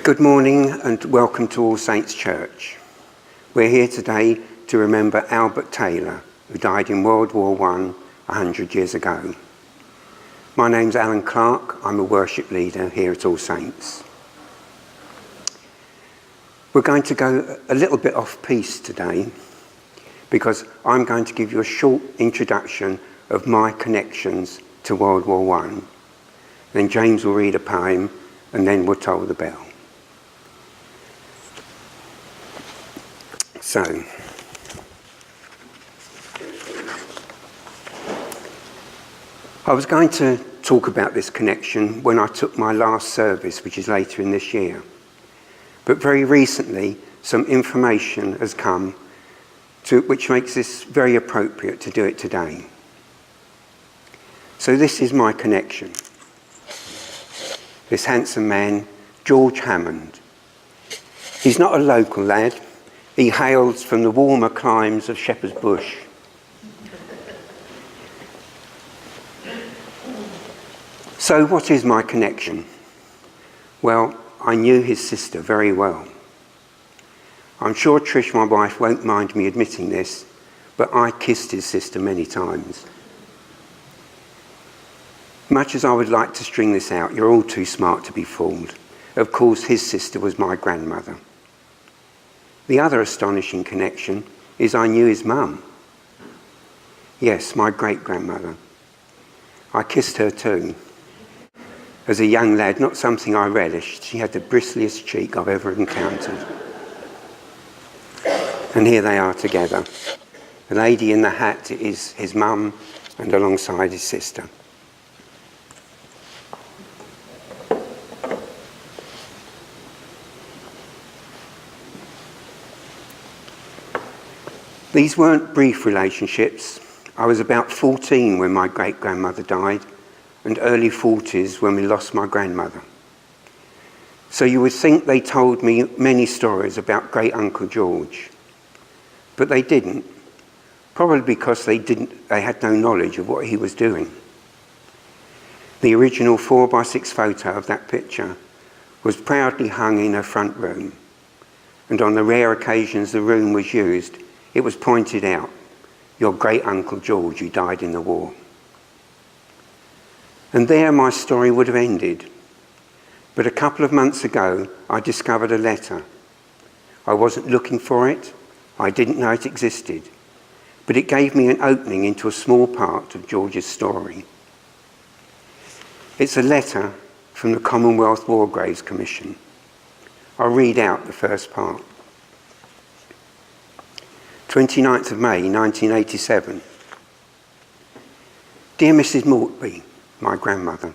Good morning and welcome to All Saints Church. We're here today to remember Albert Taylor, who died in World War I 100 years ago. My name's Alan Clark. I'm a worship leader here at All Saints. We're going to go a little bit off piece today because I'm going to give you a short introduction of my connections to World War I. Then James will read a poem and then we'll toll the bell. So, I was going to talk about this connection when I took my last service, which is later in this year. But very recently, some information has come which makes this very appropriate to do it today. So this is my connection. This handsome man, George Hammond. He's not a local lad. He hails from the warmer climes of Shepherd's Bush. So what is my connection? Well, I knew his sister very well. I'm sure Trish, my wife, won't mind me admitting this, but I kissed his sister many times. Much as I would like to string this out, you're all too smart to be fooled. Of course, his sister was my grandmother. The other astonishing connection is I knew his mum. Yes, my great-grandmother. I kissed her too. As a young lad, not something I relished. She had the bristliest cheek I've ever encountered. And here they are together. The lady in the hat is his mum, and alongside his sister. These weren't brief relationships. I was about 14 when my great-grandmother died, and early 40s when we lost my grandmother. So you would think they told me many stories about great-uncle George. But they didn't, probably because they had no knowledge of what he was doing. The original 4x6 photo of that picture was proudly hung in her front room, and on the rare occasions the room was used, it was pointed out, your great-uncle George who died in the war. And there my story would have ended. But a couple of months ago, I discovered a letter. I wasn't looking for it. I didn't know it existed. But it gave me an opening into a small part of George's story. It's a letter from the Commonwealth War Graves Commission. I'll read out the first part. 29th of May, 1987. Dear Mrs. Mortby, my grandmother,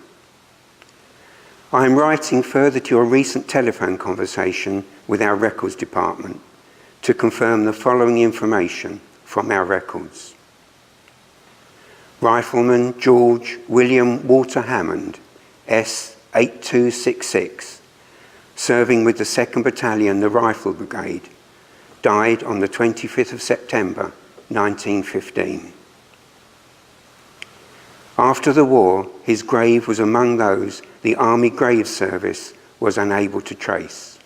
I am writing further to your recent telephone conversation with our records department to confirm the following information from our records. Rifleman George William Walter Hammond, S8266, serving with the 2nd Battalion, the Rifle Brigade, died on the 25th of September, 1915. After the war, his grave was among those the Army Grave Service was unable to trace,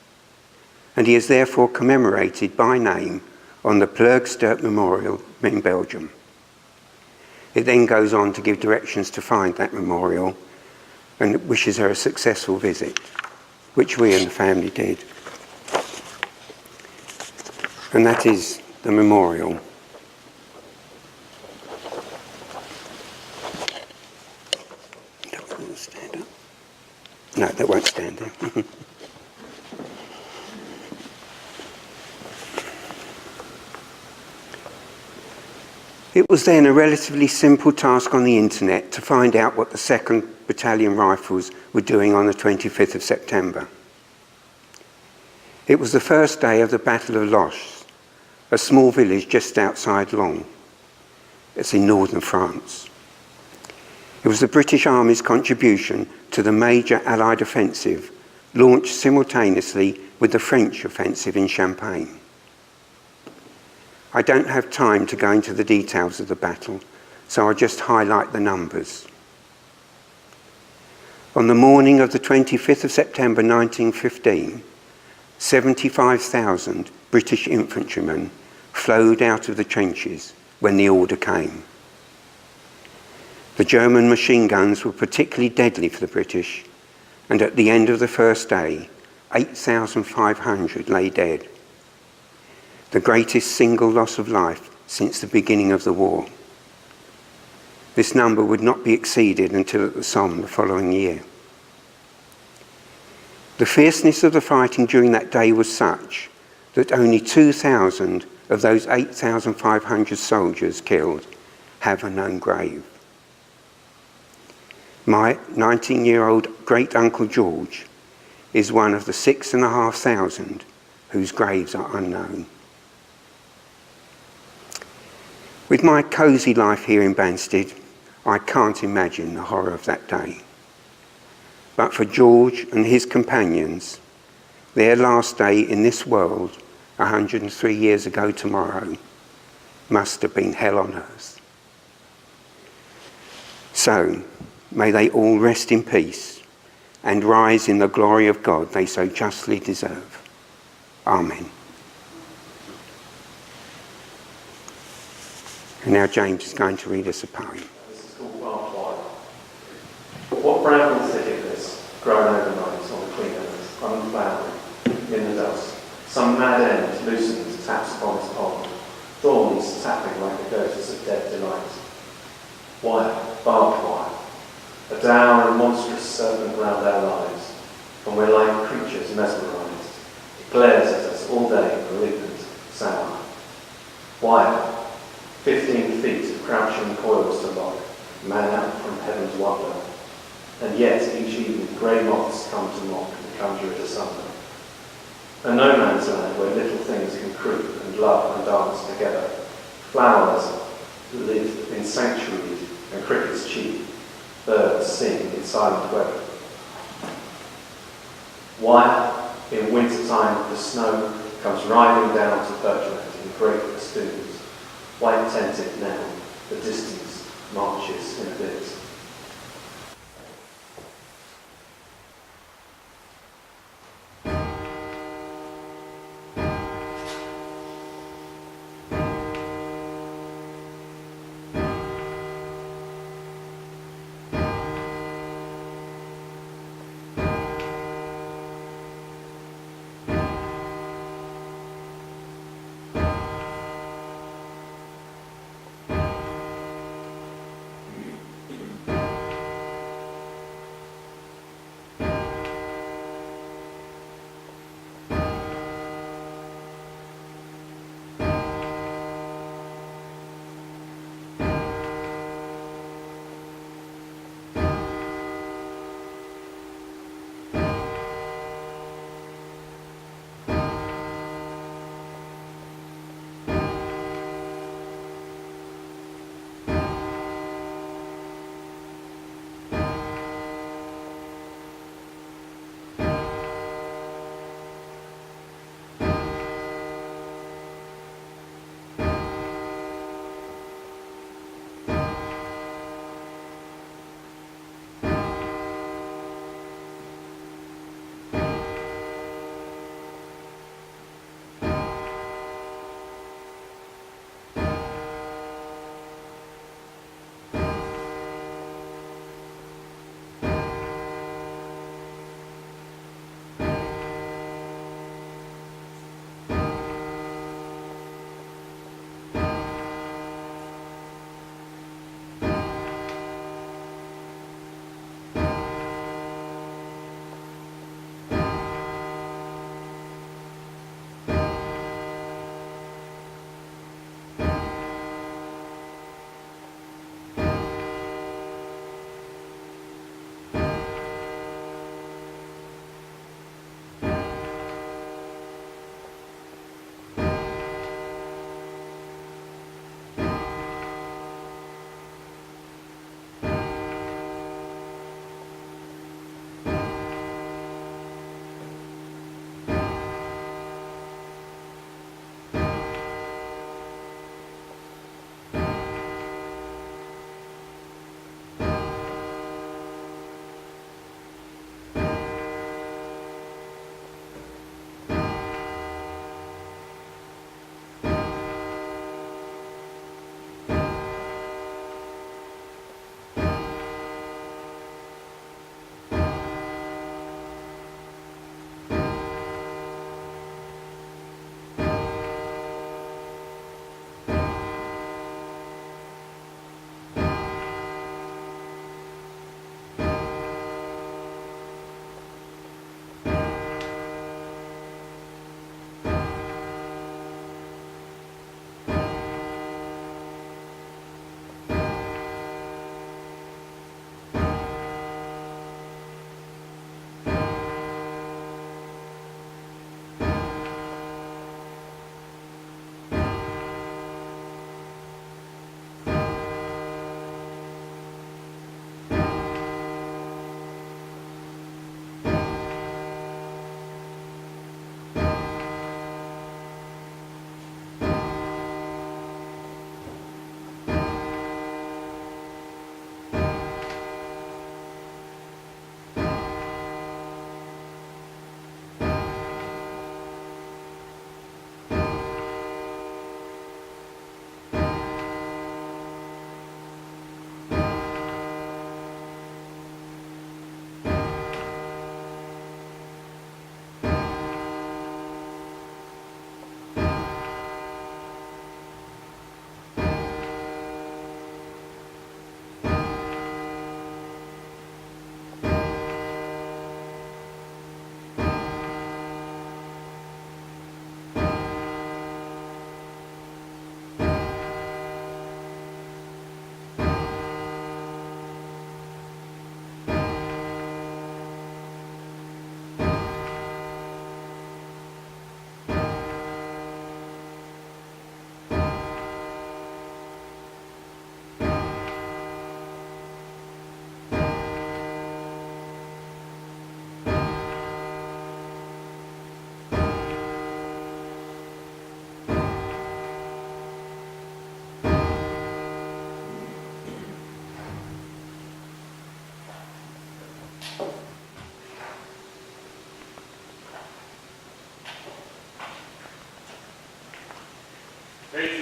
and he is therefore commemorated by name on the Pleegstert Memorial in Belgium. It then goes on to give directions to find that memorial and wishes her a successful visit, which we and the family did. And that is the memorial. Stand up. No, that won't stand up. It was then a relatively simple task on the internet to find out what the 2nd Battalion Rifles were doing on the 25th of September. It was the first day of the Battle of Loches, a small village just outside Laon. It's in northern France. It was the British Army's contribution to the major Allied offensive, launched simultaneously with the French offensive in Champagne. I don't have time to go into the details of the battle, so I'll just highlight the numbers. On the morning of the 25th of September 1915, 75,000 British infantrymen flowed out of the trenches when the order came. The German machine guns were particularly deadly for the British, and at the end of the first day, 8,500 lay dead, the greatest single loss of life since the beginning of the war. This number would not be exceeded until at the Somme the following year. The fierceness of the fighting during that day was such that only 2,000 of those 8,500 soldiers killed have a known grave. My 19-year-old great-uncle George is one of the 6,500 whose graves are unknown. With my cosy life here in Banstead, I can't imagine the horror of that day. But for George and his companions, their last day in this world, 103 years ago tomorrow, must have been hell on earth. So, may they all rest in peace and rise in the glory of God they so justly deserve. Amen. And now James is going to read us a poem. This is called Barbed Wire. What bramble thicket this, grown overnight on the clean earth, unflowered, in the dust. Some mad end loosens, taps upon its pond, thorns tapping like the ghosts of dead delight. Wire, barbed wire, a dour and monstrous serpent round our lives, and we're like creatures mesmerised. It glares at us all day, malignant, sour. Wire, 15 feet of crouching coils to lock, man out from heaven's wonder. And yet each evening grey moths come to mock and conjure it asunder. A no man's land where little things can creep and love and dance together. Flowers live in sanctuaries and crickets cheep. Birds sing in silent weather. Wire, in winter time the snow comes riding down to Bertrand in great festoons. White tented now, the distance marches in a bit.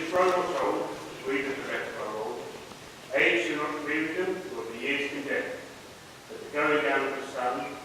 thrown or sold, as we the correct by law. Age shall not agree with them, or the years condemned. But the going down of the sun